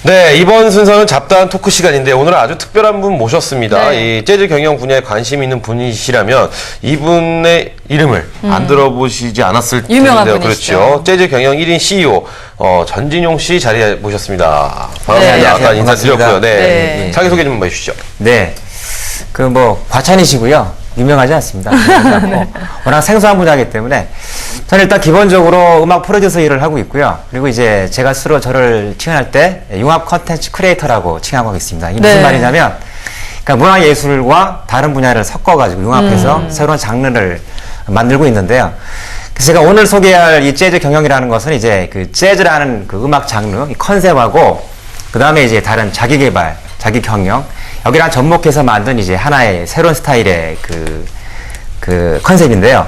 네, 이번 순서는 잡다한 토크 시간인데 오늘은 아주 특별한 분 모셨습니다. 네. 이 재즈 경영 분야에 관심 있는 분이시라면 이분의 이름을 안 들어보시지 않았을 유명한 텐데요. 분이시죠. 그렇죠. 재즈 경영 1인 CEO 전진용 씨 자리에 모셨습니다. 반갑습니다. 네. 아까 인사드렸고요. 네. 네. 자기소개 좀 해주시죠. 네. 과찬이시고요. 유명하지 않습니다. 그러니까 워낙 생소한 분야이기 때문에 저는 일단 기본적으로 음악 프로듀서 일을 하고 있고요. 그리고 이제 제가 스스로 저를 칭할 때 융합 컨텐츠 크리에이터라고 칭하고 있습니다. 이게 무슨 네. 말이냐면 그러니까 문화예술과 다른 분야를 섞어가지고 융합해서 새로운 장르를 만들고 있는데요. 그래서 제가 오늘 소개할 이 재즈 경영이라는 것은 이제 그 재즈라는 그 음악 장르, 이 컨셉하고 그 다음에 이제 다른 자기 개발, 자기 경영, 여기랑 접목해서 만든 이제 하나의 새로운 스타일의 그 컨셉인데요.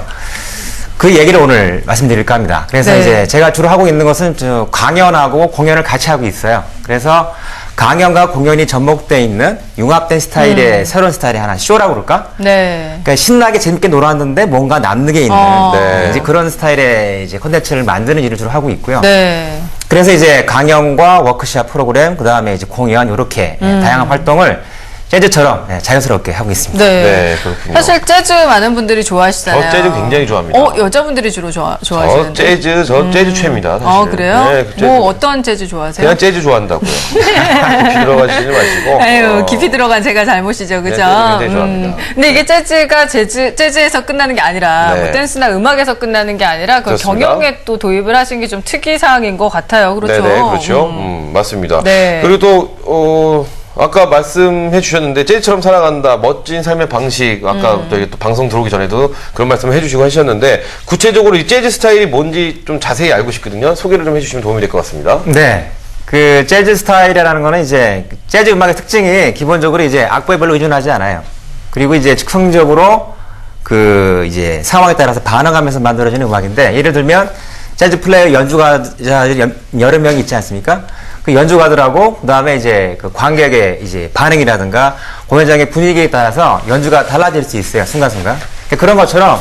그 얘기를 오늘 말씀드릴까 합니다. 그래서 네. 이제 제가 주로 하고 있는 것은 저 강연하고 공연을 같이 하고 있어요. 그래서 강연과 공연이 접목되어 있는 융합된 스타일의 새로운 스타일의 하나 쇼라고 그럴까? 네. 그러니까 신나게 재밌게 놀았는데 뭔가 남는 게 있는 네. 이제 그런 스타일의 이제 콘텐츠를 만드는 일을 주로 하고 있고요. 네. 그래서 이제 강연과 워크숍 프로그램, 그 다음에 이제 공연, 이렇게 다양한 활동을 재즈처럼 자연스럽게 하고 있습니다. 네. 네, 그렇군요. 사실 재즈 많은 분들이 좋아하시잖아요. 저 재즈 굉장히 좋아합니다. 여자분들이 주로 좋아하시는데. 저 재즈 최입니다. 사실. 그래요? 네, 그 재즈. 뭐 어떤 재즈 좋아하세요? 그냥 재즈 좋아한다고요. 깊이 들어가시지 마시고. 아유, 깊이 들어간 제가 잘못이죠, 그죠? 재즈 굉장히 좋아합니다. 근데 이게 재즈가 재즈에서 끝나는 게 아니라, 네. 뭐 댄스나 음악에서 끝나는 게 아니라, 그 그렇습니다. 경영에 또 도입을 하신 게 좀 특이사항인 것 같아요. 그렇죠? 네네, 그렇죠. 맞습니다. 네. 그리고 또, 아까 말씀해 주셨는데, 재즈처럼 살아간다, 멋진 삶의 방식, 아까 저희 또 방송 들어오기 전에도 그런 말씀을 해주시고 하셨는데, 구체적으로 이 재즈 스타일이 뭔지 좀 자세히 알고 싶거든요. 소개를 좀 해주시면 도움이 될 것 같습니다. 네. 그 재즈 스타일이라는 거는 이제 재즈 음악의 특징이 기본적으로 이제 악보에 별로 의존하지 않아요. 그리고 이제 즉흥적으로 그 이제 상황에 따라서 반응하면서 만들어지는 음악인데, 예를 들면 재즈 플레이어 연주가들이 여러 명이 있지 않습니까? 그 연주가들하고 그다음에 이제 그 관객의 이제 반응이라든가 공연장의 분위기에 따라서 연주가 달라질 수 있어요. 순간순간. 그런 것처럼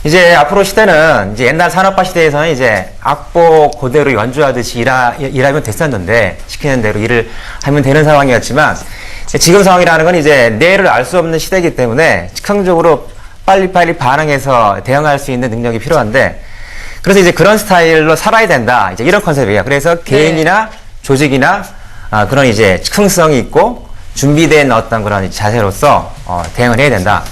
이제 앞으로 시대는 이제 옛날 산업화 시대에서는 이제 악보 그대로 연주하듯이 일하면 됐었는데, 시키는 대로 일을 하면 되는 상황이었지만, 지금 상황이라는 건 이제 내일을 알 수 없는 시대이기 때문에 즉흥적으로 빨리빨리 반응해서 대응할 수 있는 능력이 필요한데, 그래서 이제 그런 스타일로 살아야 된다, 이제 이런 컨셉이에요. 그래서 개인이나 조직이나 그런 이제 즉흥성이 있고 준비된 어떤 그런 자세로서 대응을 해야 된다.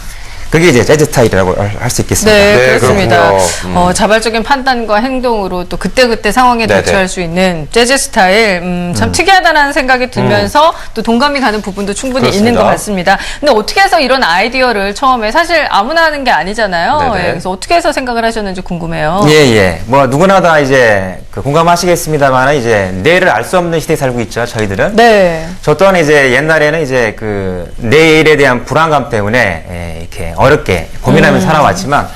그게 이제 재즈 스타일이라고 할 수 있겠습니다. 네, 네, 그렇습니다. 그렇군요. 자발적인 판단과 행동으로 또 그때그때 상황에 네네. 대처할 수 있는 재즈 스타일, 참 특이하다는 생각이 들면서 또 동감이 가는 부분도 충분히 그렇습니다. 있는 것 같습니다. 근데 어떻게 해서 이런 아이디어를 처음에, 사실 아무나 하는 게 아니잖아요. 네네. 예, 그래서 어떻게 해서 생각을 하셨는지 궁금해요. 예. 뭐 누구나 다 이제 그 공감하시겠습니다만 이제 내일을 알 수 없는 시대에 살고 있죠, 저희들은. 네. 저 또한 이제 옛날에는 이제 그 내일에 대한 불안감 때문에 이렇게 어렵게 고민하면서 살아왔지만,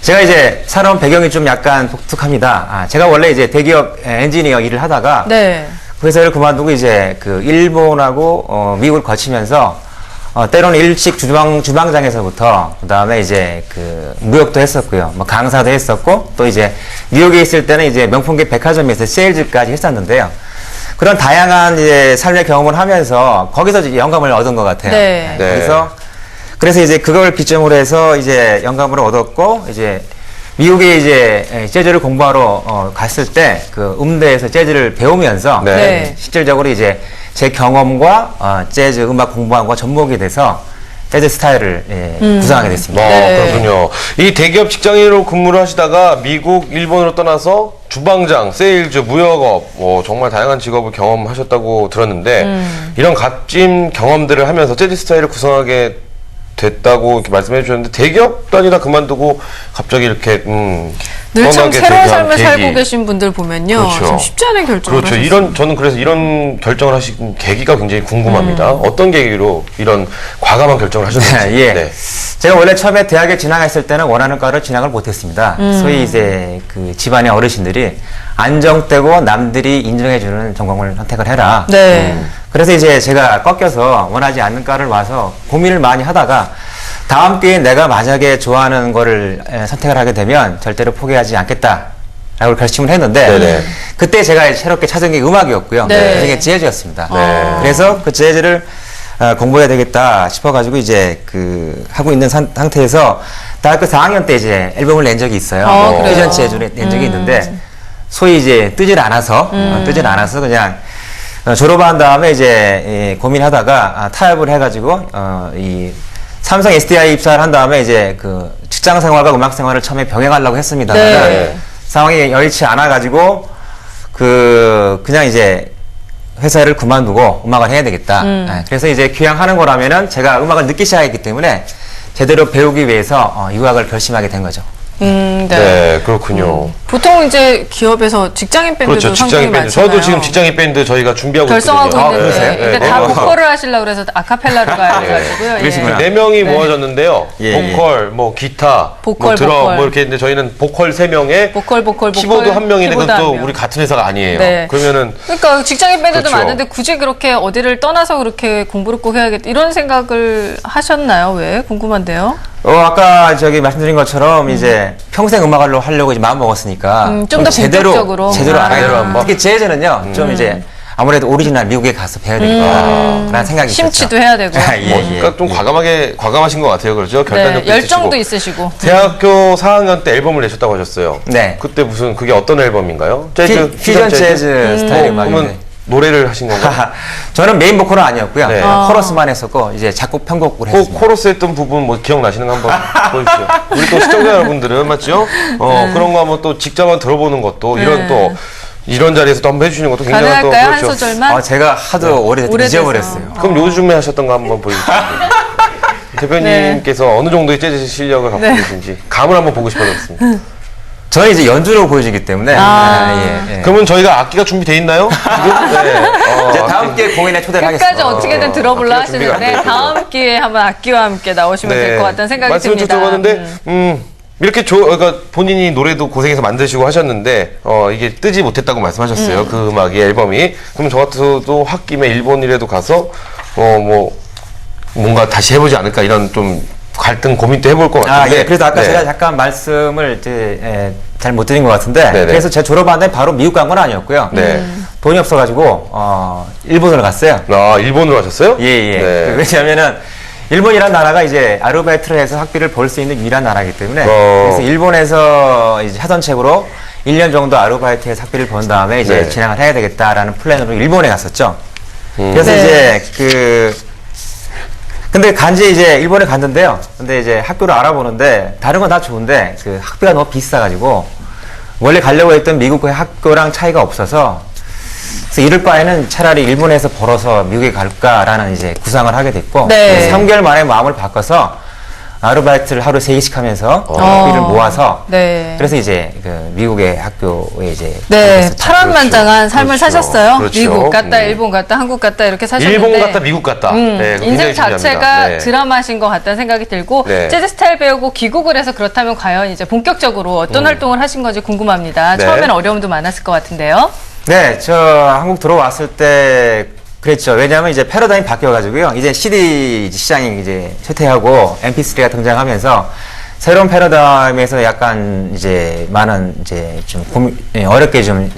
제가 이제 살아온 배경이 좀 약간 독특합니다. 제가 원래 이제 대기업 엔지니어 일을 하다가 네. 그 회사를 그만두고 이제 그 일본하고 미국을 거치면서 때로는 일식 주방장에서부터 그다음에 이제 그 무역도 했었고요. 뭐 강사도 했었고, 또 이제 뉴욕에 있을 때는 이제 명품계 백화점에서 세일즈까지 했었는데요. 그런 다양한 이제 삶의 경험을 하면서 거기서 이제 영감을 얻은 것 같아요. 네. 네. 그래서 이제 그걸 기점으로 해서 이제 영감을 얻었고, 이제 미국에 이제 재즈를 공부하러 갔을 때 그 음대에서 재즈를 배우면서 네. 네. 실질적으로 이제 제 경험과 재즈 음악 공부함과 접목이 돼서 재즈 스타일을 구상하게 됐습니다. 네. 그렇군요. 이 대기업 직장인으로 근무를 하시다가 미국, 일본으로 떠나서 주방장, 세일즈, 무역업, 정말 다양한 직업을 경험하셨다고 들었는데, 이런 값진 경험들을 하면서 재즈 스타일을 구성하게 됐다고 이렇게 말씀해 주셨는데, 대기업 다니다 그만두고 갑자기 이렇게 늘 참 뻔하게 새로운 데뷔한 삶을 계기. 살고 계신 분들 보면요. 그렇죠. 참 쉽지 않은 결정을 그렇죠. 하셨어요. 저는 그래서 이런 결정을 하신 계기가 굉장히 궁금합니다. 어떤 계기로 이런 과감한 결정을 하셨는지. 예. 네. 제가 원래 처음에 대학에 진학했을 때는 원하는 과를 진학을 못했습니다. 소위 이제 그 집안의 어르신들이 안정되고 남들이 인정해주는 전공을 선택을 해라. 네. 그래서 이제 제가 꺾여서 원하지 않는 과를 와서 고민을 많이 하다가 다음 기회에 내가 만약에 좋아하는 거를 선택을 하게 되면 절대로 포기하지 않겠다 라고 결심을 했는데 네네. 그때 제가 새롭게 찾은 게 음악이었고요. 네. 그게 재즈였습니다. 네. 그래서 그 재즈를 공부해야 되겠다 싶어가지고 이제 그 하고 있는 상태에서 대학교 4학년 때 이제 앨범을 낸 적이 있어요. 그래요? 퓨전 재즈를 낸 적이 있는데 소위 이제 뜨질 않아서 그냥 졸업한 다음에 이제 고민하다가 타협을 해가지고 이 삼성 SDI 입사를 한 다음에 이제 그 직장 생활과 음악 생활을 처음에 병행하려고 했습니다만 네. 상황이 여의치 않아가지고 그냥 이제 회사를 그만두고 음악을 해야 되겠다. 그래서 이제 귀향하는 거라면은 제가 음악을 늦기 시작했기 때문에 제대로 배우기 위해서 유학을 결심하게 된 거죠. 네. 네, 그렇군요. 보통 이제 기업에서 직장인 밴드도 그렇죠. 직장인 상당히 밴드. 많잖아요. 저도 지금 직장인 밴드 저희가 준비하고 결성하고 있거든요. 있는데 그러세요? 근데 네, 다 네. 보컬을 하시려고 그래서 아카펠라로 가야가지고요. 그러시구나. 네 명이 모아졌는데요. 예, 보컬, 뭐 기타, 보컬, 뭐 드럼, 보컬. 뭐 이렇게 했는데 저희는 보컬 3명에 보컬, 키보드 1명인데 키보드 그것도 한 명. 우리 같은 회사가 아니에요. 네. 그러면은 그러니까 직장인 밴드도 그렇죠. 많은데 굳이 그렇게 어디를 떠나서 그렇게 공부를 꼭 해야겠다 이런 생각을 하셨나요? 왜? 궁금한데요. 아까 말씀드린 것처럼 이제 평생 음악을 하려고 이제 마음 먹었으니까 좀더 본격적으로. 제대로 아. 알아야 제대로 돼요. 한번. 특히 재즈는요, 좀 이제 아무래도 오리지널 미국에 가서 배워야 되겠다라는 생각이 심취도 있었죠. 해야 되고. 예. 그러니까 좀 과감하신 것 같아요. 그렇죠? 결단력도 네, 열정도 있으시고. 있으시고. 대학교 4학년 때 앨범을 내셨다고 하셨어요. 네. 그때 무슨 그게 어떤 앨범인가요? 재즈, 퓨전 재즈 스타일의 그러면 음악인데. 노래를 하신 건가요? 저는 메인 보컬은 아니었고요. 네. 코러스만 했었고 이제 작곡 편곡을 꼭 했습니다. 코러스 했던 부분 뭐 기억나시는 거 한번 보여주세요. 우리 또 시청자 여러분들은 맞죠? 그런 거 한번 또 직접 한번 들어보는 것도 이런 또 이런 자리에서 또 한번 해주시는 것도 굉장히 또 가능할까요? 한 그렇죠. 소절만? 제가 하도 오래돼서 오래돼서. 잊어버렸어요. 그럼 요즘에 하셨던 거 한번 보여주세요. 대표님께서 어느 정도의 재즈 실력을 갖고 계신지 감을 한번 보고 싶어졌습니다. 저는 이제 연주로 보여지기 때문에 예. 그러면 저희가 악기가 준비돼 있나요? 지금? 네. 이제 다음 기회 공연에 초대를 끝까지 하겠습니다. 어떻게든 들어보려 악기가 준비가 안 하시는데 돼 있군요. 다음 기회에 한번 악기와 함께 나오시면 될 것 같다는 생각이 말씀을 듭니다. 좀 들어봤는데 이렇게 그러니까 본인이 노래도 고생해서 만드시고 하셨는데 이게 뜨지 못했다고 말씀하셨어요. 그 음악이 앨범이. 그럼 저 같아도 홧김에 일본이라도 가서 뭐 뭔가 다시 해보지 않을까 이런 좀 갈등 고민도 해볼 것 같은데. 예. 그래서 아까 네. 제가 잠깐 말씀을 이제 잘 못 드린 것 같은데 네네. 그래서 제가 졸업한 다음에 바로 미국 간 건 아니었고요. 네. 돈이 없어가지고 일본으로 갔어요. 일본으로 하셨어요? 예. 네. 왜냐하면은 일본이란 나라가 이제 아르바이트를 해서 학비를 벌 수 있는 유일한 나라이기 때문에 그래서 일본에서 이제 하선책으로 1년 정도 아르바이트해서 학비를 번 다음에 이제 네. 진행을 해야 되겠다라는 플랜으로 일본에 갔었죠. 그래서 네. 이제 근데 간지 이제 일본에 갔는데요. 근데 이제 학교를 알아보는데 다른 건 다 좋은데 그 학비가 너무 비싸가지고 원래 가려고 했던 미국의 학교랑 차이가 없어서 그래서 이럴 바에는 차라리 일본에서 벌어서 미국에 갈까라는 이제 구상을 하게 됐고 네. 그래서 3개월 만에 마음을 바꿔서 아르바이트를 하루 3개씩 하면서 학비를 모아서 네. 그래서 이제 그 미국의 학교에 이제 네, 갔었죠. 파란만장한 삶을 그렇죠. 사셨어요. 그렇죠. 미국 갔다, 일본 갔다, 한국 갔다 이렇게 사셨는데 일본 갔다 미국 갔다. 네, 인생 굉장히 자체가 중요합니다. 네. 드라마신 것 같다는 생각이 들고 네. 재즈 스타일 배우고 귀국을 해서 그렇다면 과연 이제 본격적으로 어떤 활동을 하신 건지 궁금합니다. 네. 처음에는 어려움도 많았을 것 같은데요. 네, 저 한국 들어왔을 때 그랬죠. 왜냐하면 이제 패러다임이 바뀌어가지고요. 이제 CD 시장이 이제 쇠퇴하고 MP3가 등장하면서 새로운 패러다임에서 약간 이제 많은 이제 좀 어렵게 좀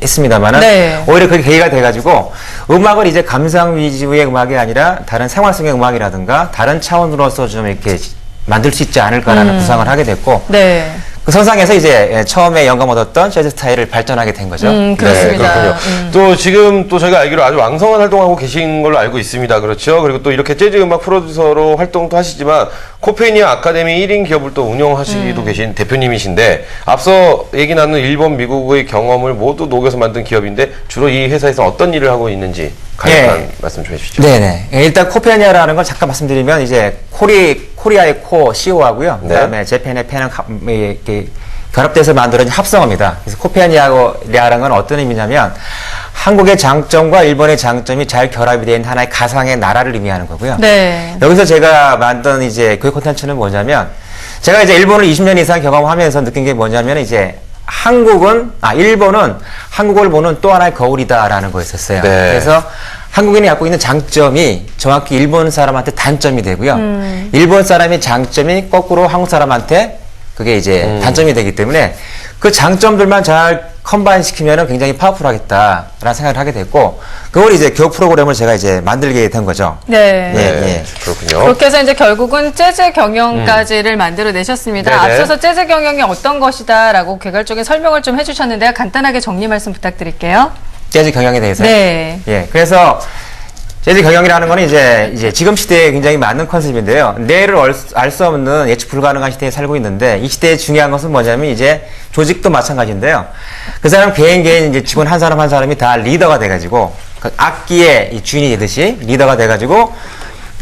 했습니다만은 네. 오히려 그게 계기가 돼가지고 음악을 이제 감상 위주의 음악이 아니라 다른 생활성의 음악이라든가 다른 차원으로서 좀 이렇게 만들 수 있지 않을까라는 구상을 하게 됐고 네. 그 선상에서 이제 처음에 영감 얻었던 재즈 스타일을 발전하게 된 거죠. 그렇습니다. 네, 그렇군요. 또 지금 또 저희가 알기로 아주 왕성한 활동하고 계신 걸로 알고 있습니다. 그렇죠? 그리고 또 이렇게 재즈 음악 프로듀서로 활동도 하시지만 코페니아 아카데미 1인 기업을 또 운영하시기도 계신 대표님이신데 앞서 얘기 나눈 일본, 미국의 경험을 모두 녹여서 만든 기업인데 주로 이 회사에서 어떤 일을 하고 있는지 간략한 말씀 좀 해주시죠. 네네. 일단 코페니아라는 걸 잠깐 말씀드리면 이제 코리아의 코 CO하고요. 네. 그다음에 재팬의 팬은 이렇게 결합돼서 만들어진 합성어입니다. 그래서 코페니아라는 건 어떤 의미냐면 한국의 장점과 일본의 장점이 잘 결합이 된 하나의 가상의 나라를 의미하는 거고요. 네. 여기서 제가 만든 이제 교육 콘텐츠는 뭐냐면 제가 이제 일본을 20년 이상 경험하면서 느낀 게 뭐냐면 이제 일본은 한국을 보는 또 하나의 거울이다라는 거였었어요. 네. 그래서 한국인이 갖고 있는 장점이 정확히 일본 사람한테 단점이 되고요. 일본 사람의 장점이 거꾸로 한국 사람한테 그게 이제 단점이 되기 때문에 그 장점들만 잘 컴바인 시키면은 굉장히 파워풀하겠다라는 생각을 하게 됐고, 그걸 이제 교육 프로그램을 제가 이제 만들게 된 거죠. 네. 예. 그렇군요. 그렇게 해서 이제 결국은 재즈 경영까지를 만들어내셨습니다. 네네. 앞서서 재즈 경영이 어떤 것이다라고 개괄적인 설명을 좀 해주셨는데요. 간단하게 정리 말씀 부탁드릴게요. 재즈 경영에 대해서요. 네. 예. 그래서 재즈 경영이라는 거는 이제 지금 시대에 굉장히 맞는 컨셉인데요. 내일을 알 수 없는 예측 불가능한 시대에 살고 있는데, 이 시대의 중요한 것은 뭐냐면 이제 조직도 마찬가지인데요. 그 사람 개인 이제 직원 한 사람이 다 리더가 돼가지고, 그 악기의 이 주인이 되듯이 리더가 돼가지고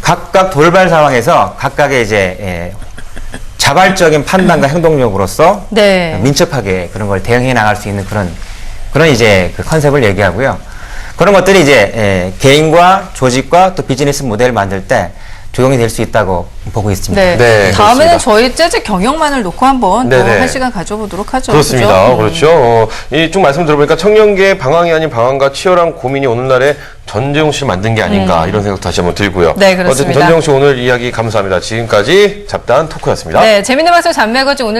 각각 돌발 상황에서 각각의 이제 자발적인 판단과 행동력으로서 네. 민첩하게 그런 걸 대응해 나갈 수 있는 그런 이제 그 컨셉을 얘기하고요. 그런 것들이 이제 개인과 조직과 또 비즈니스 모델을 만들 때 적용이 될 수 있다고 보고 있습니다. 네. 네, 다음에는 그렇습니다. 저희 재즈 경영만을 놓고 한번 또 네네. 한 시간 가져보도록 하죠. 그렇습니다. 그죠? 그렇죠. 이 쭉 말씀 들어보니까 청년계의 방황이 아닌 방황과 치열한 고민이 오늘날의 전재용 씨를 만든 게 아닌가 이런 생각 다시 한번 들고요. 네, 그렇습니다. 어쨌든 전재용 씨 오늘 이야기 감사합니다. 지금까지 잡다한 토크였습니다. 네, 재밌는 방송 잔매거지 오늘